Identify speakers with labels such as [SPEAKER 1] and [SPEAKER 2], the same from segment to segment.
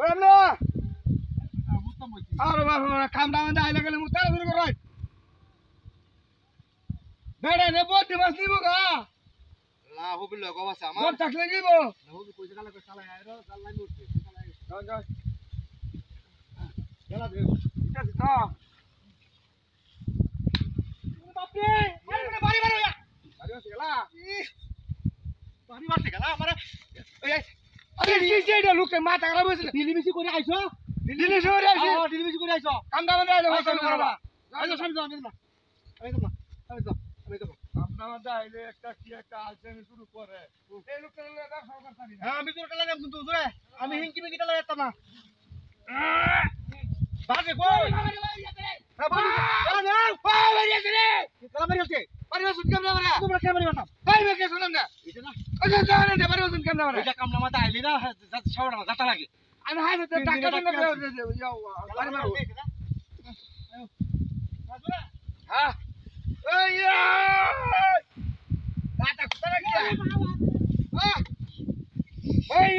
[SPEAKER 1] Ram na. Aduh, baru kam daman dah ilang ilang mutar suruh koroi. Beda ne bot di masih buka.
[SPEAKER 2] Lah, hobi lo kau sama.
[SPEAKER 1] Bot tak lagi bo.
[SPEAKER 2] Hobi kau jalan ke salah air, salah ni urut.
[SPEAKER 1] Jangan jangan. Jalan deh. Kita kita. Bape, mari mana bari baru ya. Bari masih kalah.
[SPEAKER 2] Bari masih kalah, mana?
[SPEAKER 1] Aduh, ini dia lu ke mata kerana bos.
[SPEAKER 2] Dili misi kau ni aiso.
[SPEAKER 1] Dili suruh dia.
[SPEAKER 2] Oh, dili misi kau ni aiso.
[SPEAKER 1] Kam daman dah ilang mutar suruh koroi.
[SPEAKER 2] Aiso, sambil sambil. Aiso.
[SPEAKER 1] Kam daman dah ilang ekta kia ekta alsen suruh koroi. Eh, lu kalau dah sabar tadi.
[SPEAKER 2] হ্যাঁ আমি তোর কালারে কিন্তু জোরে আমি হিংকি Mickey কালারে যেতাম না বাজে কই হ্যাঁ বলি আরে ওই বাড়ি আছে রে কালা বাড়ি আছে বাড়ি আছে কেমন না তোমরা কেমন বাড়ি
[SPEAKER 1] ভাই মেকে শুনলাম না
[SPEAKER 2] এটা না
[SPEAKER 1] আচ্ছা জানেন না বাড়ি ওজন কেমন না
[SPEAKER 2] এটা কামলা মাথা আইলি না ছাওড়া না যাতা লাগে
[SPEAKER 1] আমি হাই তো টাকা দেন না যাও বাড়ি মারো হ্যাঁ এই টাকা কোথায় গিয়া হ্যাঁ এই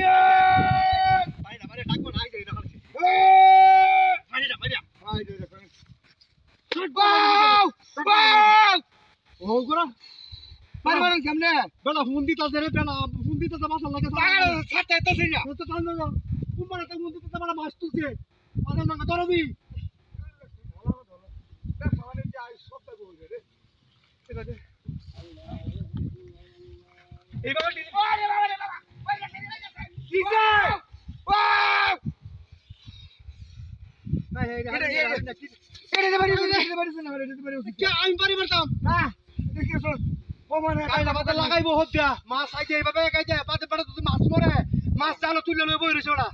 [SPEAKER 2] বাইরে বাইরে ডাকবো না আইছে না খালি মারিয়া মারিয়া
[SPEAKER 1] ভাই দে দেখুন বাউ বাউ ও গোরা বাড়ি মারুন কেমনে
[SPEAKER 2] বেলা ফোন দিতাছে রে বেলা ফোন দিতাছে মাসাল লাগে
[SPEAKER 1] টাকা ছাড়তে এতছে না
[SPEAKER 2] তো টান না কুমার তে ফোন দিতাছে মানে মাছ তুলছে মাথা না ধরবি
[SPEAKER 1] এই বাবা দিদি ওরে বাবা রে বাবা ওই গেছে কিসে ওয়াও
[SPEAKER 2] না
[SPEAKER 1] এটা বাড়ি
[SPEAKER 2] কে আমি বাড়ি মারতাম
[SPEAKER 1] না দেখি শুন ও মানে
[SPEAKER 2] কাইলা বাদা লাগাইবো হত্যা মাছ আইছে এইভাবে কাইছে বাদে বাদে তুই মাছ মরে মাছ জালো তুলে লই বই রইছে ওরা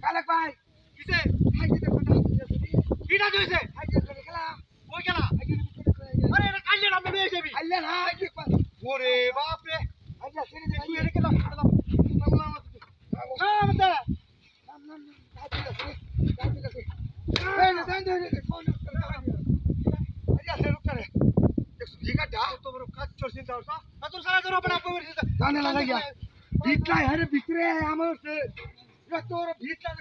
[SPEAKER 1] কালক ভাই
[SPEAKER 2] কিসে
[SPEAKER 1] হাই যেতে কথা
[SPEAKER 2] কিটা দিছে
[SPEAKER 1] হাই যেতে খেলা
[SPEAKER 2] ওই কেলা আরে এটা কাইলে নামে নিয়ে যাবি
[SPEAKER 1] আল্লাহ না হাই যেতে
[SPEAKER 2] ওরে বাপ রে
[SPEAKER 1] আল্লাহ ছেড়ে দে
[SPEAKER 2] তুই এটা কেলা ফাড়া দাও হ্যাঁ মতে
[SPEAKER 1] নাম হাই যেতে এই না দেন দে ফোন আল্লাহ সে রুক করে দেখো ভিগা দা
[SPEAKER 2] তো বড় কাজ চলছিস দাও না তোর সারা তোর আপনা কই
[SPEAKER 1] জানে লাগা গিয়া ভিতলাই হরে ভিতরে আমার সে তোর ভিতলা